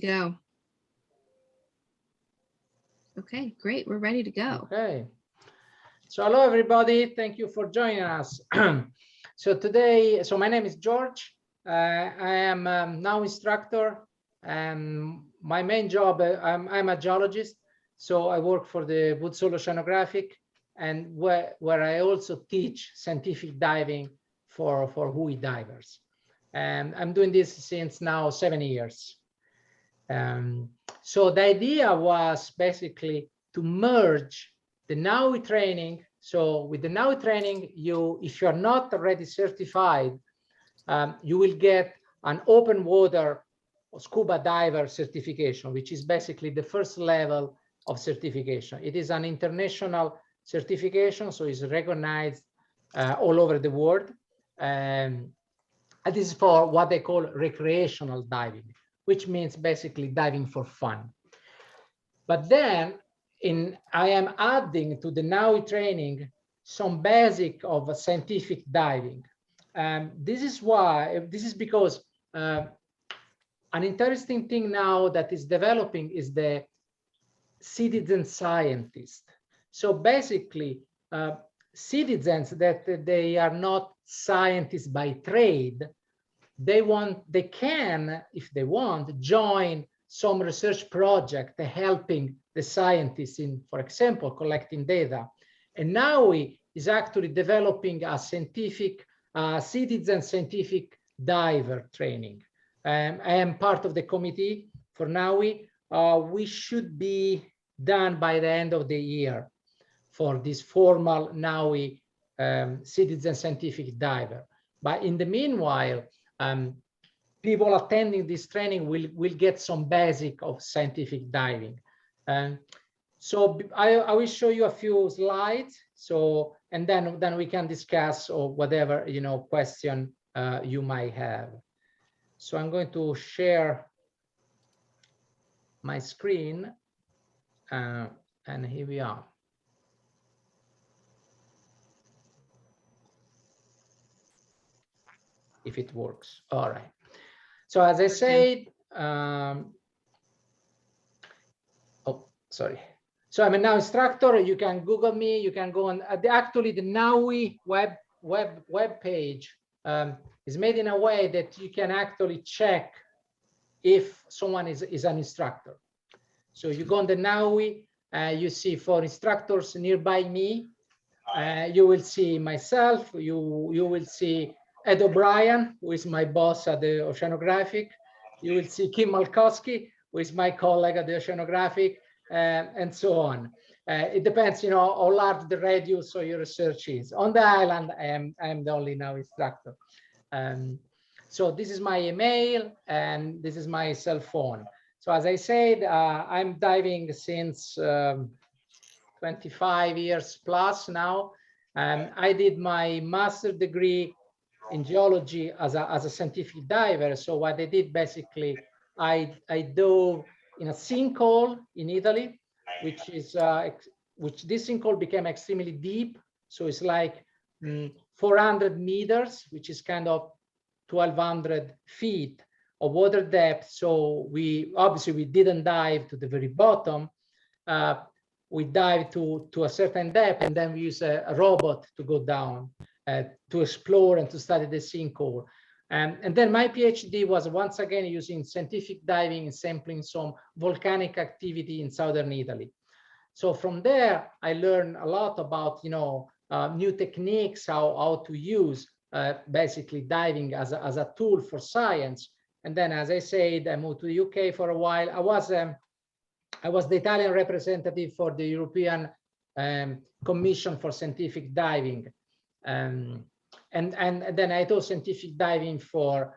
go. Okay, great. We're ready to go. Okay. So hello, everybody. Thank you for joining us. So today, my name is George. I am now instructor. My main job, I'm a geologist. So I work for the Woodsole Oceanographic, and where I also teach scientific diving for WHOI divers. And I'm doing this since now 7 years. So the idea was basically to merge the NAUI training. So with the NAUI training, if you're not already certified, you will get an open water scuba diver certification, which is basically the first level of certification. It is an international certification, so it's recognized all over the world. And this is for what they call recreational diving, which means basically diving for fun. But then I am adding to the NAUI training some basic of scientific diving. This is because an interesting thing now that is developing is the citizen scientist. So basically, citizens that they are not scientists by trade, they can, if they want, join some research project helping the scientists in, for example, collecting data. And NAUI is actually developing a scientific, citizen scientific diver training. I am part of the committee for NAUI. We should be done by the end of the year for this formal NAUI citizen scientific diver. But in the meanwhile, people attending this training will get some basic of scientific diving. So I will show you a few slides. So and then we can discuss or whatever question you might have. So I'm going to share my screen, and here we are. If it works, all right. So as I said, oh, sorry. So I'm a NAUI instructor. You can Google me. You can go on. Actually, the NAUI web page is made in a way that you can actually check if someone is an instructor. So you go on the NAUI, you see for instructors nearby me, you will see myself. You will see Ed O'Brien, who is my boss at the Oceanographic. You will see Kim Malkowski, who is my colleague at the Oceanographic, and so on. It depends, how large the radius of your research is. On the island, I am the only NAUI instructor. So this is my email, and this is my cell phone. So as I said, I'm diving since 25 years plus now. I did my master's degree in geology as a scientific diver. So what I did basically, I dove in a sinkhole in Italy, which this sinkhole became extremely deep. So it's like 400 meters, which is kind of 1,200 feet of water depth. So we didn't dive to the very bottom. We dive to a certain depth, and then we use a robot to go down to explore and to study the sinkhole. And then my PhD was once again using scientific diving and sampling some volcanic activity in southern Italy. So from there, I learned a lot about new techniques, how to use basically diving as a tool for science. And then, as I said, I moved to the UK for a while. I was the Italian representative for the European Commission for Scientific Diving. And then I taught scientific diving for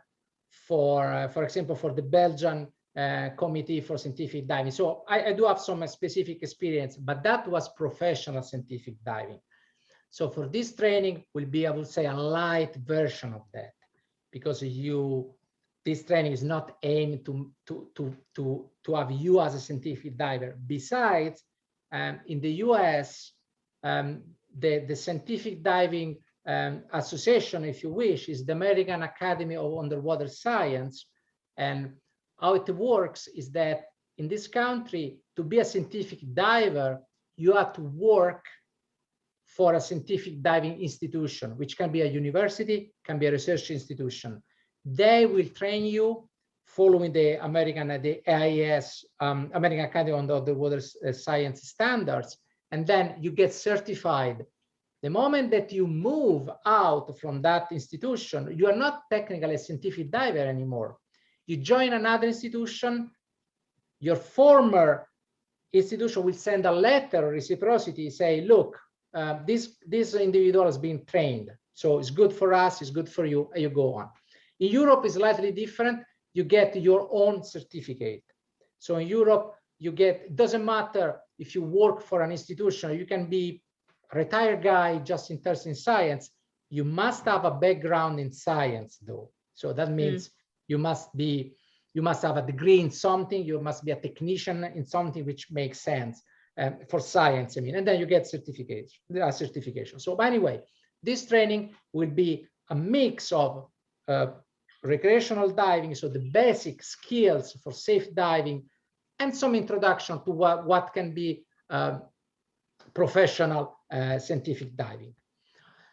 example, for the Belgian Committee for Scientific Diving. So I do have some specific experience, but that was professional scientific diving. So for this training, we'll be able to say a light version of that, because this training is not aimed to have you as a scientific diver. Besides, in the US, the Scientific Diving Association, if you wish, is the American Academy of Underwater Science. And how it works is that in this country, to be a scientific diver, you have to work for a scientific diving institution, which can be a university, can be a research institution. They will train you following the AIS, American Academy on the Underwater Science standards, and then you get certified. The moment that you move out from that institution, you are not technically a scientific diver anymore. You join another institution, your former institution will send a letter of reciprocity, say, look, this individual has been trained, so it's good for us, it's good for you, and you go on. In Europe, it's slightly different. You get your own certificate. So in Europe, you get, it doesn't matter if you work for an institution, you can be a retired guy just interested in science. You must have a background in science, though. So that means you must have a degree in something, you must be a technician in something, which makes sense for science, I mean, and then you get certification. So anyway, this training will be a mix of recreational diving, so the basic skills for safe diving, and some introduction to what can be professional scientific diving.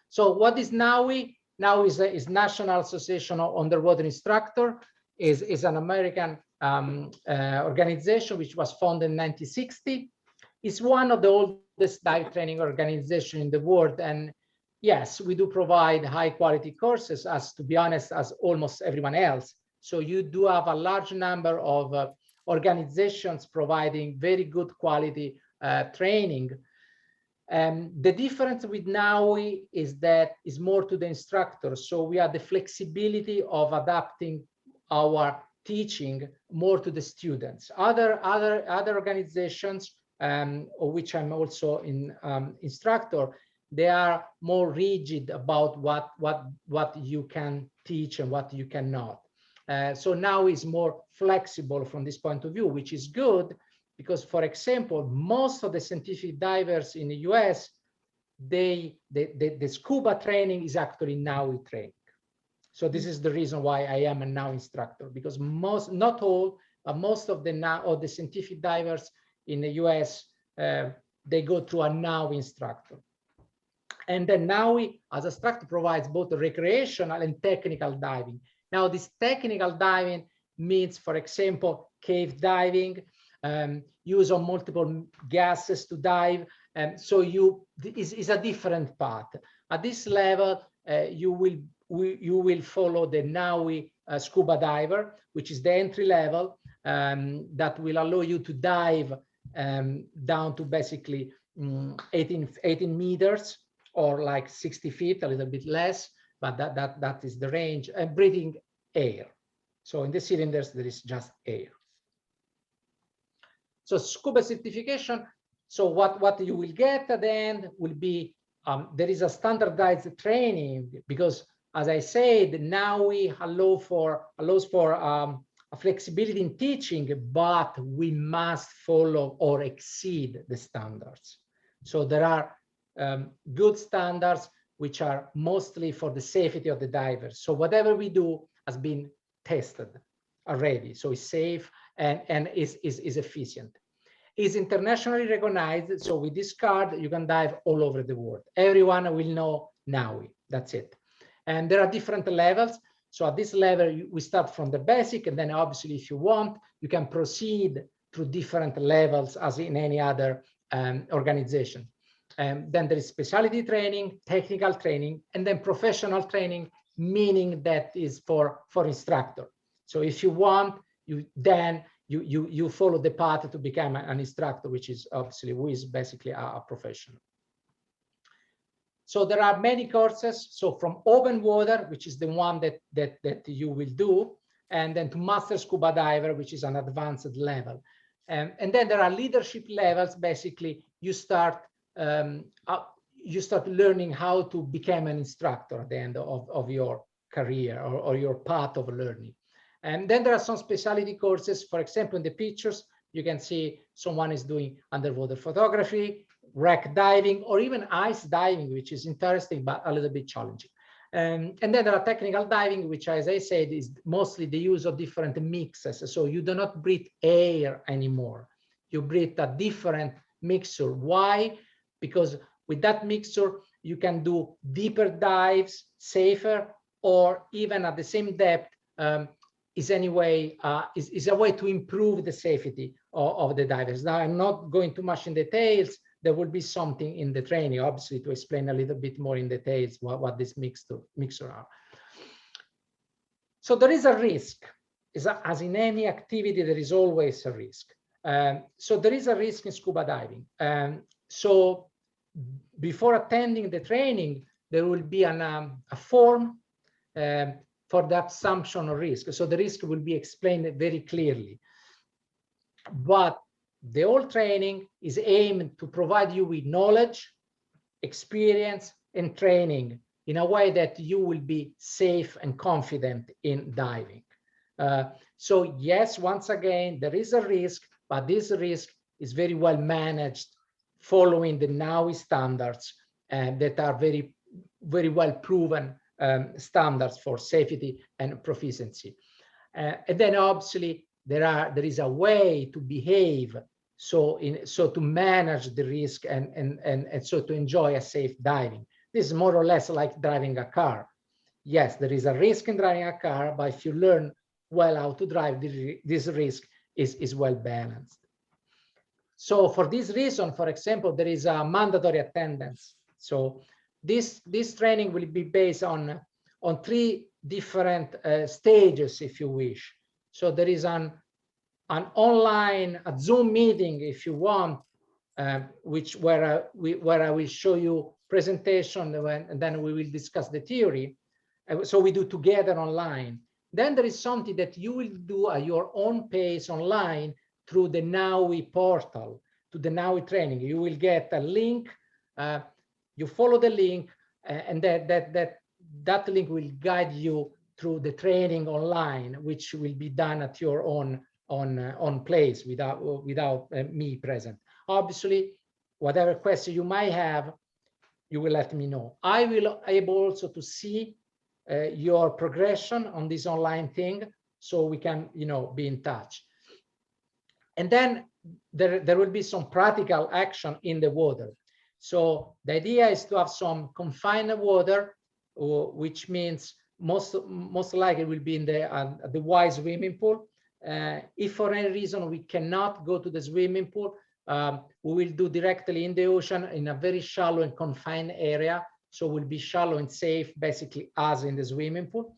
So what is NAUI? NAUI is National Association of Underwater Instructor, is an American organization which was founded in 1960. It's one of the oldest dive training organizations in the world. And yes, we do provide high quality courses, as to be honest, as almost everyone else. So you do have a large number of organizations providing very good quality training. The difference with NAUI is that it's more to the instructor. So we have the flexibility of adapting our teaching more to the students. Other organizations, of which I'm also in instructor, they are more rigid about what you can teach and what you cannot. So now is more flexible from this point of view, which is good, because, for example, most of the scientific divers in the US, the scuba training is actually NAUI training. So this is the reason why I am a NAUI instructor, because most, not all, but most of the scientific divers in the US, they go through a NAUI instructor. And then NAUI as a instructor provides both recreational and technical diving. Now, this technical diving means, for example, cave diving, use of multiple gases to dive. So is a different path. At this level, you will follow the NAUI scuba diver, which is the entry level, that will allow you to dive down to basically 18 meters, or like 60 feet, a little bit less, but that is the range, and breathing air. So in the cylinders, there is just air. So scuba certification, so what you will get at the end will be, there is a standardized training, because as I said, now we allows for a flexibility in teaching, but we must follow or exceed the standards. So there are good standards which are mostly for the safety of the divers. So whatever we do has been tested already, so it's safe and is efficient. Is internationally recognized, so with this card you can dive all over the world. Everyone will know NAUI, that's it. And there are different levels. So at this level, we start from the basic, and then obviously if you want, you can proceed through different levels as in any other organization. Then there is specialty training, technical training, and then professional training, meaning that is for instructor. So if you want, you follow the path to become an instructor, which is obviously who is basically a professional. So there are many courses. So from open water, which is the one that you will do, and then to master scuba diver, which is an advanced level. And then there are leadership levels. Basically, you start learning how to become an instructor at the end of your career or your path of learning. And then there are some specialty courses. For example, in the pictures, you can see someone is doing underwater photography, wreck diving, or even ice diving, which is interesting, but a little bit challenging. And then there are technical diving, which, as I said, is mostly the use of different mixes. So you do not breathe air anymore. You breathe a different mixture. Why? Because with that mixture, you can do deeper dives, safer, or even at the same depth, is a way to improve the safety of the divers. Now, I'm not going too much in details. There will be something in the training, obviously, to explain a little bit more in details what this mixture are. So there is a risk. As in any activity, there is always a risk. So there is a risk in scuba diving. So before attending the training, there will be a form for the assumption of risk. So the risk will be explained very clearly. But the whole training is aimed to provide you with knowledge, experience, and training in a way that you will be safe and confident in diving. So yes, once again, there is a risk, but this risk is very well managed following the NAUI standards that are very, very well proven standards for safety and proficiency. And then obviously there is a way to behave so to manage the risk and so to enjoy a safe diving. This is more or less like driving a car. Yes, there is a risk in driving a car, but if you learn well how to drive, this risk is well balanced. So for this reason, for example, there is a mandatory attendance. So this training will be based on 3 different stages, if you wish. So there is an online, a Zoom meeting, if you want, where I will show you presentation, and then we will discuss the theory. So we do together online. Then there is something that you will do at your own pace online through the NAUI portal, to the NAUI training. You will get a link. You follow the link, and that link will guide you through the training online, which will be done at your own place without me present. Obviously, whatever question you might have, you will let me know. I will able also to see your progression on this online thing, so we can, be in touch. And then there will be some practical action in the water. So the idea is to have some confined water, which means most likely will be in the wide swimming pool. If for any reason we cannot go to the swimming pool, we will do directly in the ocean in a very shallow and confined area. So we'll be shallow and safe, basically as in the swimming pool.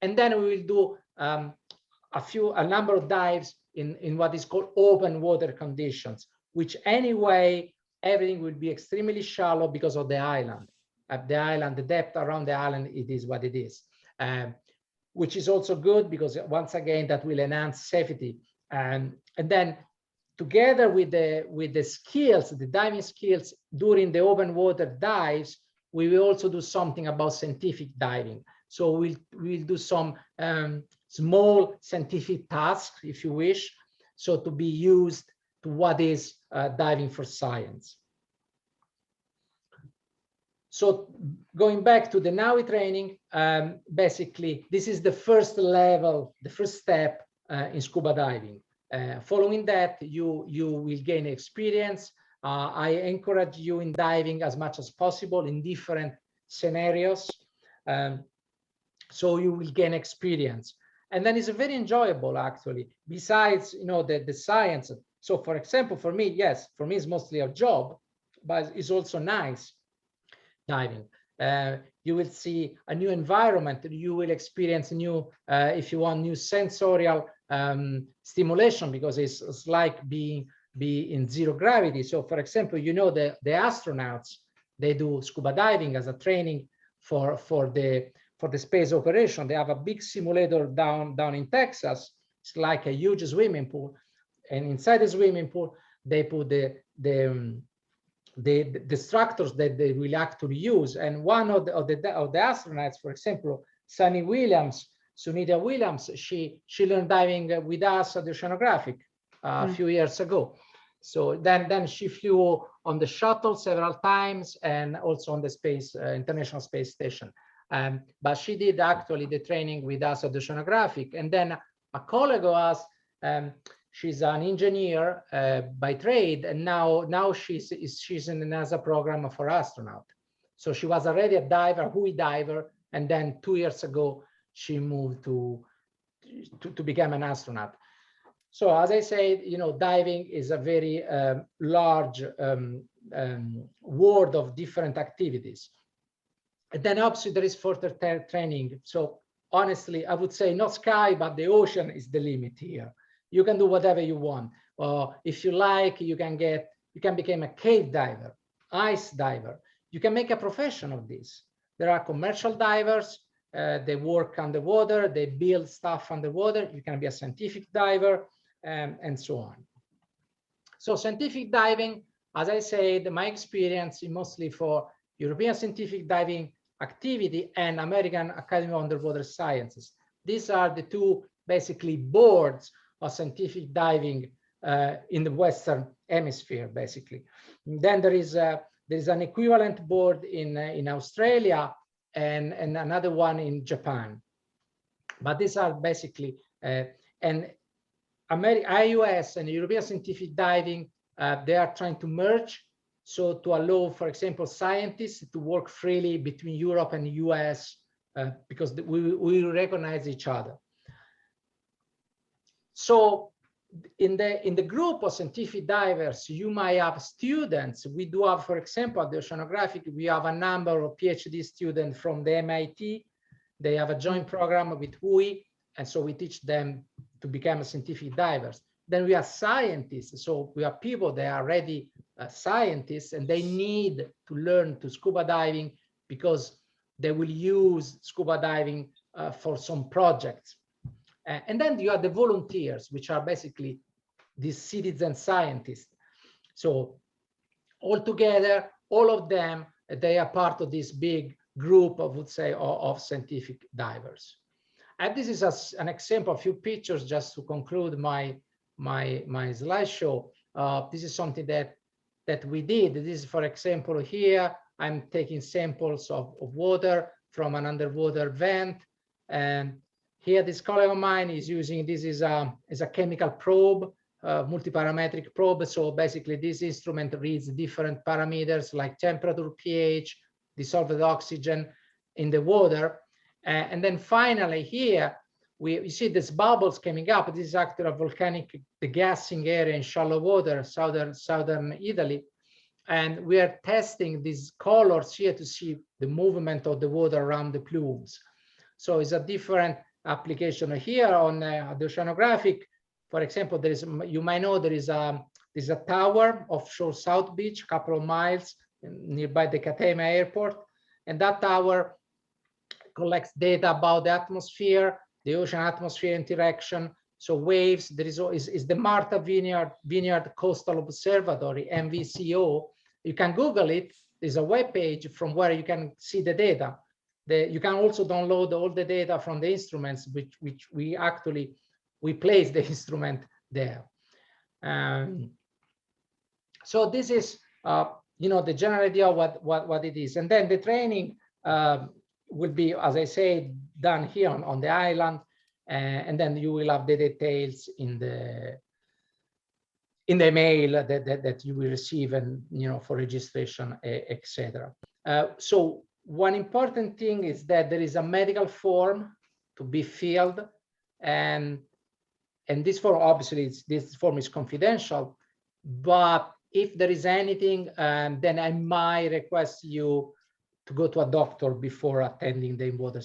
And then we will do a number of dives in what is called open water conditions, which anyway, everything will be extremely shallow because of the island. The depth around the island, it is what it is. Which is also good because once again, that will enhance safety. And then together with the skills, the diving skills during the open water dives, we will also do something about scientific diving. So we'll do some small scientific tasks, if you wish, so to be used to what is diving for science. So going back to the NAUI training, basically, this is the first level, the first step in scuba diving. Following that, you will gain experience. I encourage you in diving as much as possible in different scenarios. So you will gain experience. And then it's very enjoyable, actually, besides, the science. So for example, for me, yes, for me, it's mostly a job, but it's also nice diving. You will see a new environment. You will experience new, if you want, new sensorial stimulation, because it's like be in zero gravity. So for example, the astronauts, they do scuba diving as a training for the space operation. They have a big simulator down in Texas. It's like a huge swimming pool, and inside the swimming pool they put the structures that they will actually use. And one of the astronauts, for example, Sunita Williams, she learned diving with us at the Oceanographic a few years ago. So then she flew on the shuttle several times, and also on the International Space Station. But she did actually the training with us at the oceanographic. And then a colleague of us, she's an engineer by trade, and now she's in the NASA program for astronaut. So she was already a diver, WHOI diver, and then 2 years ago she moved to become an astronaut. So as I said, you know, diving is a very large world of different activities. And then obviously there is further training. So honestly, I would say not sky, but the ocean is the limit here. You can do whatever you want. Or if you like, you can become a cave diver, ice diver. You can make a profession of this. There are commercial divers. They work underwater. They build stuff underwater. You can be a scientific diver, and so on. So scientific diving, as I said, my experience is mostly for European scientific diving activity and American Academy of Underwater Sciences. These are the two basically boards of scientific diving in the Western Hemisphere, basically. And then there is an equivalent board in Australia and another one in Japan. But these are basically, and IUS and European scientific diving, they are trying to merge, so to allow, for example, scientists to work freely between Europe and the US, because we recognize each other. So in the group of scientific divers, you might have students. We do have, for example, at the oceanographic, we have a number of PhD students from the MIT. They have a joint program with WHOI, and so we teach them to become scientific divers. Then we are scientists, so we are people that are already scientists, and they need to learn to scuba diving because they will use scuba diving for some projects. And then you have the volunteers, which are basically these citizen scientists. So altogether, all of them, they are part of this big group, I would say, of scientific divers. And this is an example, a few pictures just to conclude my slideshow. This is something that we did. This is, for example, here, I'm taking samples of water from an underwater vent. And here, this colleague of mine is using, this is a chemical probe, multiparametric probe. So basically, this instrument reads different parameters like temperature, pH, dissolved oxygen in the water. And then finally here, you see these bubbles coming up. This is actually a volcanic degassing area in shallow water, southern Italy. And we are testing these colors here to see the movement of the water around the plumes. So it's a different application here on the oceanographic. For example, there is, you might know, there's a tower offshore South Beach, a couple of miles nearby the Catema airport. And that tower collects data about the atmosphere, the ocean atmosphere interaction. So waves, there is the Martha Vineyard Coastal Observatory, MVCO. You can Google it. There's a web page from where you can see the data. You can also download all the data from the instruments, which we place the instrument there. So this is, you know, the general idea of what it is. And then the training will be, as I say, done here on the island, and then you will have the details in the mail that you will receive, and you know, for registration, etc. So one important thing is that there is a medical form to be filled, and this form, obviously, this form is confidential. But if there is anything, then I might request you to go to a doctor before attending the in-water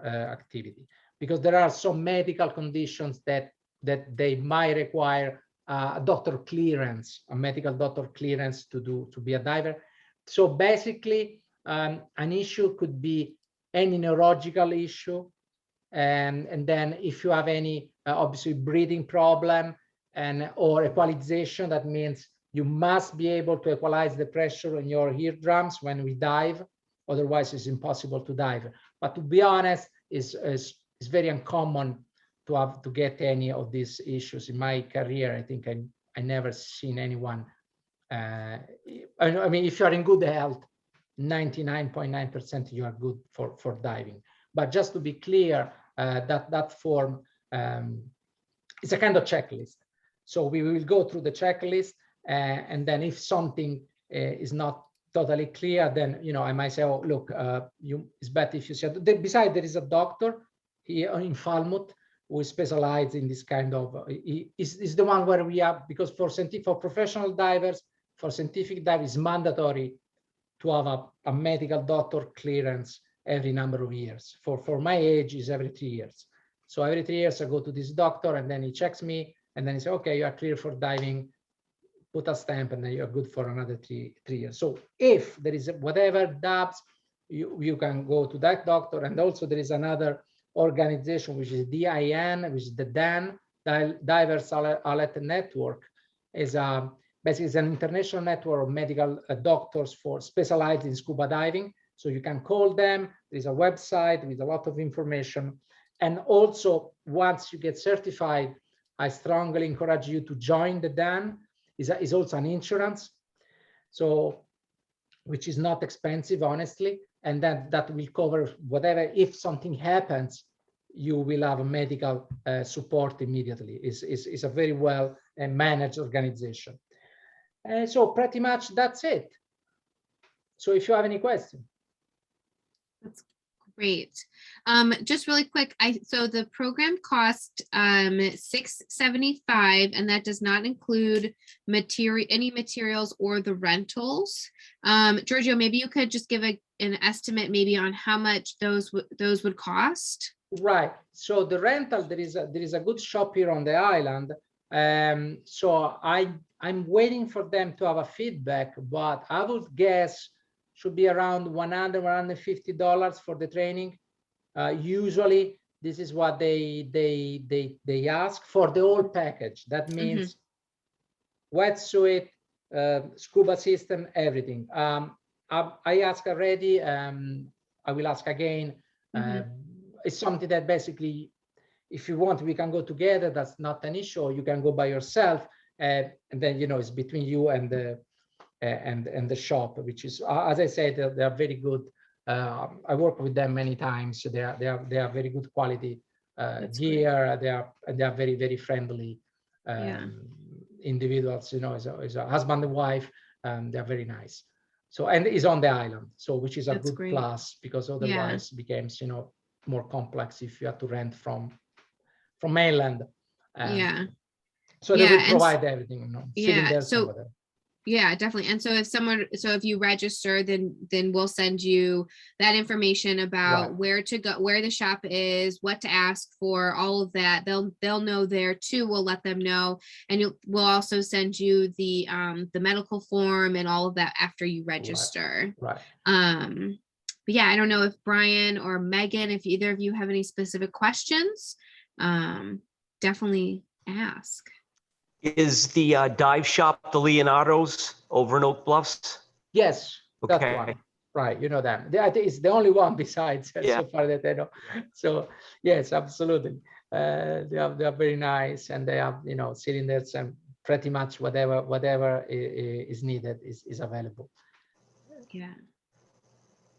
activity, because there are some medical conditions that they might require a doctor clearance, a medical doctor clearance to be a diver. So basically, an issue could be any neurological issue, and then if you have any obviously breathing problem or equalization, that means you must be able to equalize the pressure in your eardrums when we dive. Otherwise, it's impossible to dive. But to be honest, it's very uncommon to get any of these issues. In my career, I think I never seen anyone. I mean, if you are in good health, 99.9% you are good for diving. But just to be clear, that form is a kind of checklist. So we will go through the checklist, and then if something is not totally clear, then I might say, oh, look, it's better if you say. Besides, there is a doctor here in Falmouth who is specialized in this kind of. Is the one where we are, because for professional divers, for scientific divers, it's mandatory to have a medical doctor clearance every number of years. For my age, is every 3 years. So every 3 years, I go to this doctor, and then he checks me, and then he says, okay, you are clear for diving. Put a stamp, and then you're good for another three years. So if there is whatever doubts, you can go to that doctor. And also there is another organization, which is DIN, which is the DAN, Divers Alert Network, is basically an international network of medical doctors for specialized in scuba diving. So you can call them. There's a website with a lot of information. And also, once you get certified, I strongly encourage you to join the DAN. Is also an insurance, so which is not expensive, honestly, and then that will cover whatever. If something happens, you will have a medical support immediately. Is a very well managed organization. So pretty much that's it. So if you have any questions. That's great. Just really quick, so the program cost $675, and that does not include any materials or the rentals. Giorgio, maybe you could just give an estimate maybe on how much those would cost. Right. So the rental, there is a good shop here on the island. So I'm waiting for them to have a feedback, but I would guess should be around $100, $150 for the training. Usually, this is what they ask for the whole package. That means wetsuit, scuba system, everything. I asked already. I will ask again. It's something that basically, if you want, we can go together. That's not an issue. You can go by yourself, and then it's between you and the shop, which is, as I said, they are very good. I work with them many times. So they are very good quality gear. Great. They are very, very friendly individuals. As a husband and wife, they are very nice. So, and it's on the island, so which is a good plus, because otherwise it becomes more complex if you have to rent from mainland. So they will provide everything. So yeah, definitely. And so if you register, then we'll send you that information about where to go, where the shop is, what to ask for, all of that. They'll know there too. We'll let them know, and we'll also send you the medical form and all of that after you register. Right. But yeah, I don't know if Brian or Megan, if either of you have any specific questions, definitely ask. Is the dive shop the Leonardo's over in Oak Bluffs? Yes, okay. That one. Right, you know them. It's the only one besides so far that I know. So yes, absolutely. They are very nice, and they have cylinders, and pretty much whatever is needed is available. Yeah.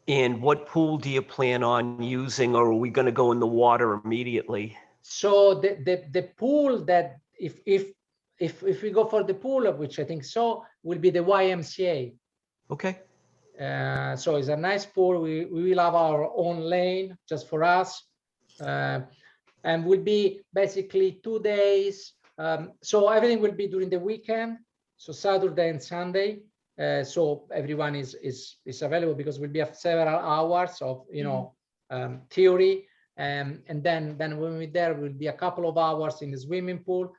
And what pool do you plan on using, or are we going to go in the water immediately? So the pool that if we go for the pool, which I think so, will be the YMCA. Okay. So it's a nice pool. We will have our own lane just for us, and will be basically 2 days. So everything will be during the weekend, so Saturday and Sunday. So everyone is available, because we'll be several hours of theory, and then when we're there, will be a couple of hours in the swimming pool.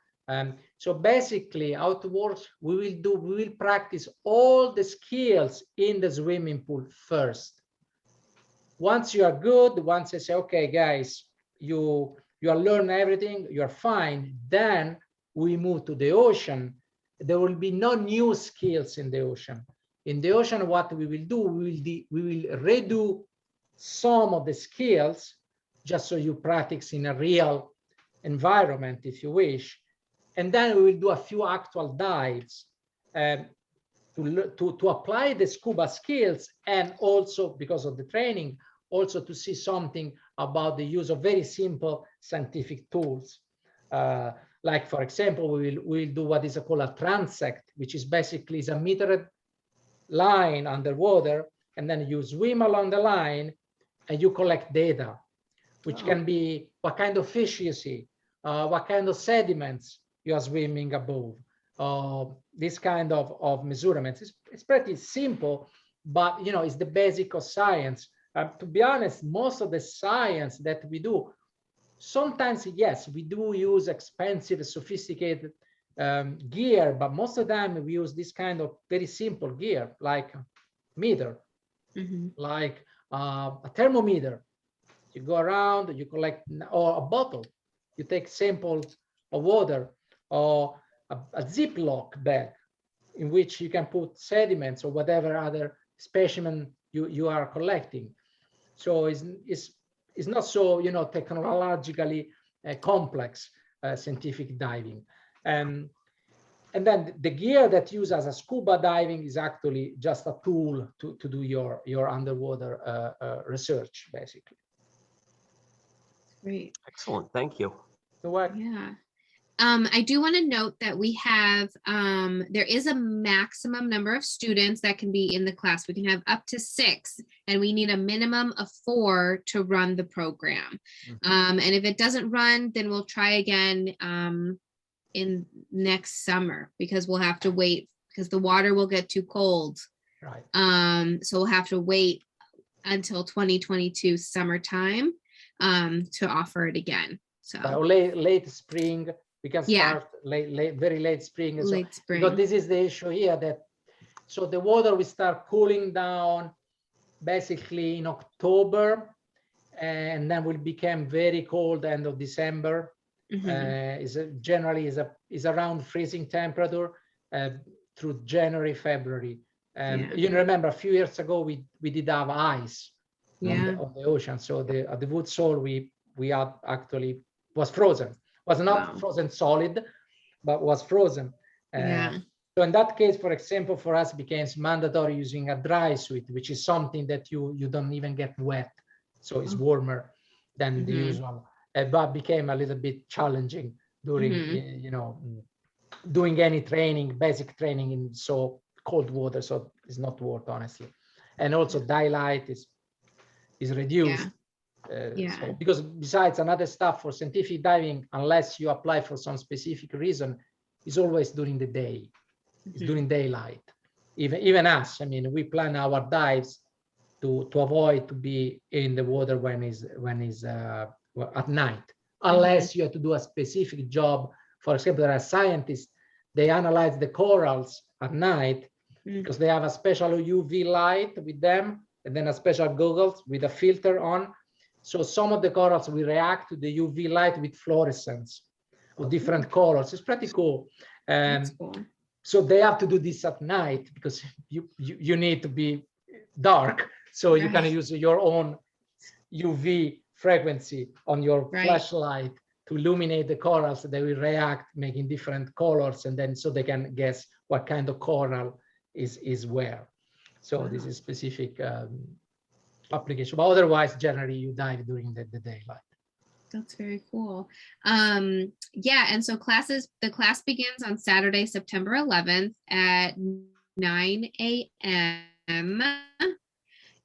So basically, how it works, we will practice all the skills in the swimming pool first. Once you are good, once I say, okay, guys, you are learning everything, you're fine, then we move to the ocean. There will be no new skills in the ocean. In the ocean, what we will do, we will redo some of the skills, just so you practice in a real environment, if you wish. And then we will do a few actual dives, to apply the scuba skills, and also because of the training, also to see something about the use of very simple scientific tools. Like, for example, we'll do what is called a transect, which is basically is a metered line underwater, and then you swim along the line and you collect data, which can be what kind of fish you see, what kind of sediments you are swimming above, this kind of measurements. It's pretty simple, but it's the basic of science. To be honest, most of the science that we do, sometimes, yes, we do use expensive, sophisticated gear, but most of the time we use this kind of very simple gear, like meter, like a thermometer. You go around, you collect, or a bottle, you take sample of water, or a Ziploc bag in which you can put sediments or whatever other specimen you are collecting. So it's not so technologically complex scientific diving. And then the gear that you use as a scuba diving is actually just a tool to do your underwater research, basically. Great. Excellent. Thank you. Yeah. I do want to note that we have, there is a maximum number of students that can be in the class. We can have up to 6, and we need a minimum of 4 to run the program. And if it doesn't run, then we'll try again in next summer, because we'll have to wait, because the water will get too cold. Right. So we'll have to wait until 2022 summertime to offer it again. So late spring. We can start very late spring. Late spring. Because this is the issue here, that so the water will start cooling down basically in October, and then will become very cold end of December. Generally is around freezing temperature through January, February. You remember a few years ago we did have ice on the ocean, so the wood sole we had actually was frozen. Was not frozen solid, but was frozen. So in that case, for example, for us, it became mandatory using a dry suit, which is something that you don't even get wet, so it's warmer than the usual. But became a little bit challenging during doing any training, basic training in so cold water. So it's not worth, honestly. And also daylight is reduced. So, because besides another stuff for scientific diving, unless you apply for some specific reason, is always during the day. It's during daylight. Even us, I mean, we plan our dives to avoid to be in the water when is at night, unless you have to do a specific job. For example, there are scientists, they analyze the corals at night because they have a special UV light with them, and then a special goggles with a filter on. So some of the corals will react to the UV light with fluorescence of different colors. It's pretty cool. Cool. So they have to do this at night because you need to be dark. So you can use your own UV frequency on your flashlight to illuminate the corals. They will react, making different colors, and then so they can guess what kind of coral is where. So this is specific application, but otherwise generally you dive during the daylight. That's very cool. And so the class begins on Saturday, September 11th at 9 a.m.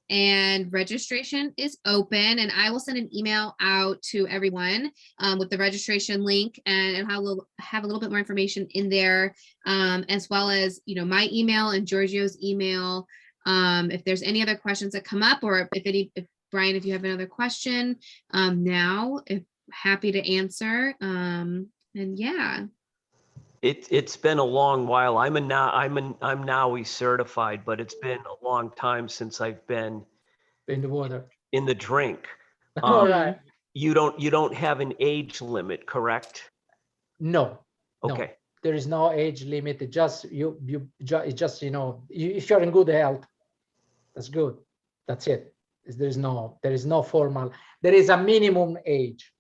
and registration is open, and I will send an email out to everyone with the registration link, and it'll have a little bit more information in there, as well as my email and Giorgio's email. If there's any other questions that come up, or if Brian, if you have another question, happy to answer. And yeah. It's been a long while. I'm NAUI certified, but it's been a long time since I've been in the water, in the drink. All right. You don't have an age limit, correct? No. Okay. No. There is no age limit. It just if you're in good health, that's good. That's it. There is no formal. There is a minimum age.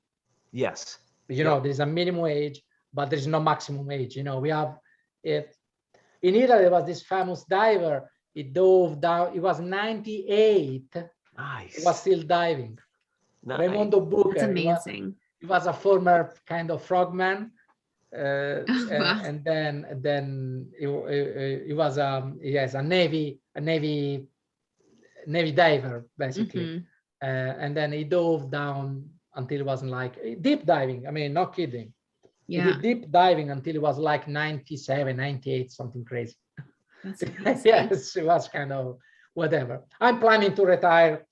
Yes. There's a minimum age, but there's no maximum age. We have In Italy, there was this famous diver. He dove down. He was 98. Nice. He was still diving. Nice. Raimondo Bucher. That's amazing. He was a former kind of frogman. Wow. And then he was yes, a navy diver basically. Mhm. And then he dove down until it wasn't like deep diving. I mean, not kidding. He Yeah. did deep diving until it was like 97, 98, something crazy. That's amazing. Yes, it was kind of whatever. I'm planning to retire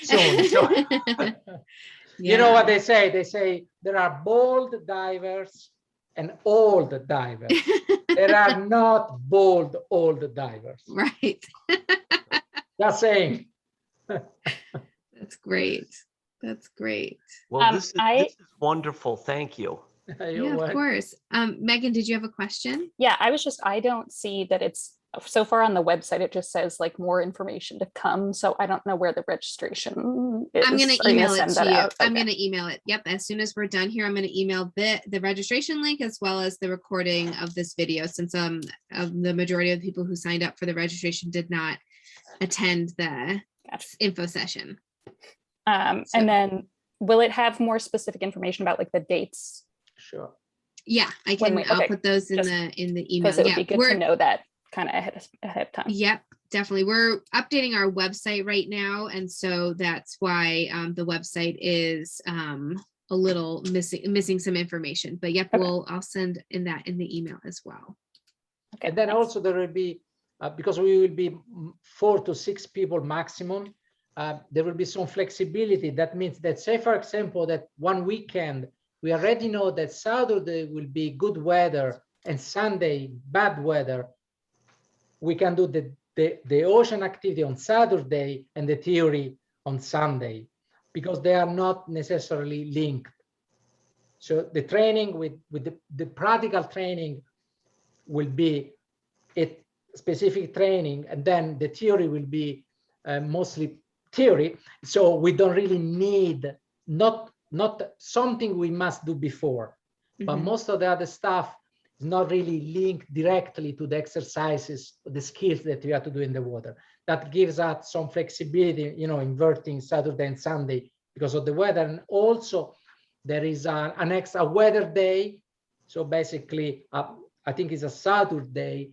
soon. So you know what they say? They say there are bold divers and old divers. There are not bold old divers. Right. Just saying. That's great. That's great. Well, this is wonderful. Thank you. Yeah, of course. Megan, did you have a question? Yeah, I don't see that it's so far on the website. It just says like more information to come. So I don't know where the registration is. I'm going to email it to you. Okay. I'm going to email it. Yep. As soon as we're done here, I'm going to email the registration link as well as the recording of this video, since the majority of the people who signed up for the registration did not attend the info session. And then will it have more specific information about like the dates? Sure. Yeah, I can. I'll put those in Just the email. Because it would be good to know that kind of ahead of time. Yep, definitely. We're updating our website right now, and so that's why the website is a little missing some information. But yep, Okay. I'll send in the email as well. Okay. And then thanks. also there will be because we will be 4 to 6 people maximum. There will be some flexibility. That means that, say for example, that one weekend we already know that Saturday will be good weather and Sunday bad weather. We can do the ocean activity on Saturday and the theory on Sunday, because they are not necessarily linked. So the training with the practical training will be a specific training, and then the theory will be mostly theory. So we don't really need not something we must do before, but most of the other stuff is not really linked directly to the exercises, the skills that you have to do in the water. That gives us some flexibility, inverting Saturday and Sunday because of the weather. And also there is an extra weather day. So basically, I think it's a Saturday,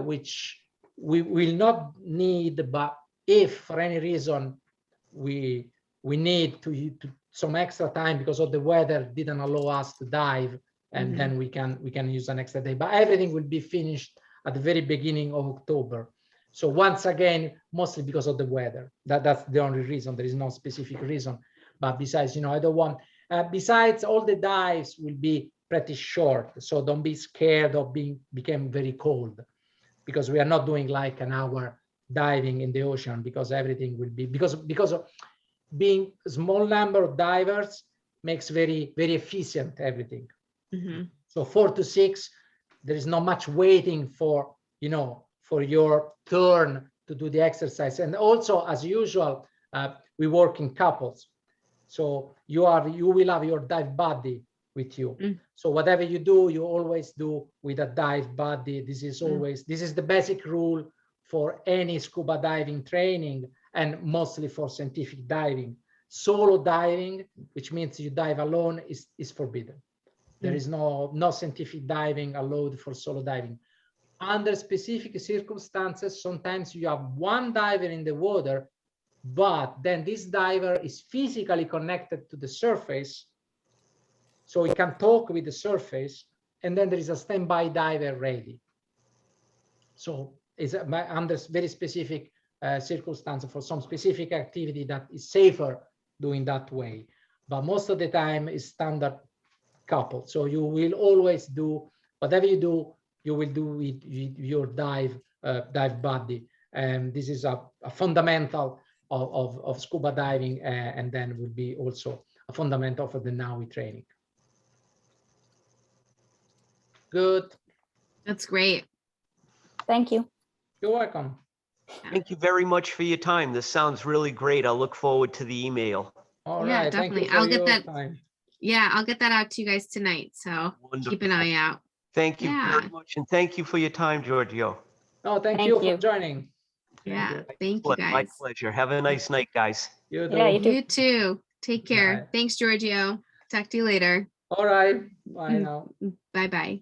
which we will not need, but if for any reason we need to some extra time because of the weather didn't allow us to dive, and then we can use an extra day. But everything will be finished at the very beginning of October. So once again, mostly because of the weather. That's the only reason. There is no specific reason. But besides, I don't want. Besides, all the dives will be pretty short, so don't be scared of became very cold, because we are not doing like an hour diving in the ocean, because everything will be because of being a small number of divers makes very efficient everything. So 4 to 6, there is not much waiting for for your turn to do the exercise. And also, as usual, we work in couples, so you will have your dive buddy with you. So whatever you do, you always do with a dive buddy. This is always this is the basic rule for any scuba diving training, and mostly for scientific diving. Solo diving, which means you dive alone, is forbidden. There is no scientific diving allowed for solo diving. Under specific circumstances, sometimes you have one diver in the water, but then this diver is physically connected to the surface, so he can talk with the surface, and then there is a standby diver ready. So it's under very specific circumstances for some specific activity that is safer doing that way. But most of the time is standard couple. So you will always do whatever you do, you will do with your dive buddy. And this is a fundamental of scuba diving, and then will be also a fundamental for the NAUI training. Good. That's great. Thank you. You're welcome. Thank you very much for your time. This sounds really great. I'll look forward to the email. All Yeah, right. definitely. Thank you for I'll get your that. time. Yeah, I'll get that out to you guys tonight. So keep an eye out. Thank you Yeah. very much. And thank you for your time, Giorgio. No, thank Thank you for you. joining. Yeah. you. Thank you, My guys. pleasure. Have a nice night, guys. You Yeah, you too. too. You too. Take care. Bye. Thanks, Giorgio. Talk to you later. All right. Bye now. Bye-bye.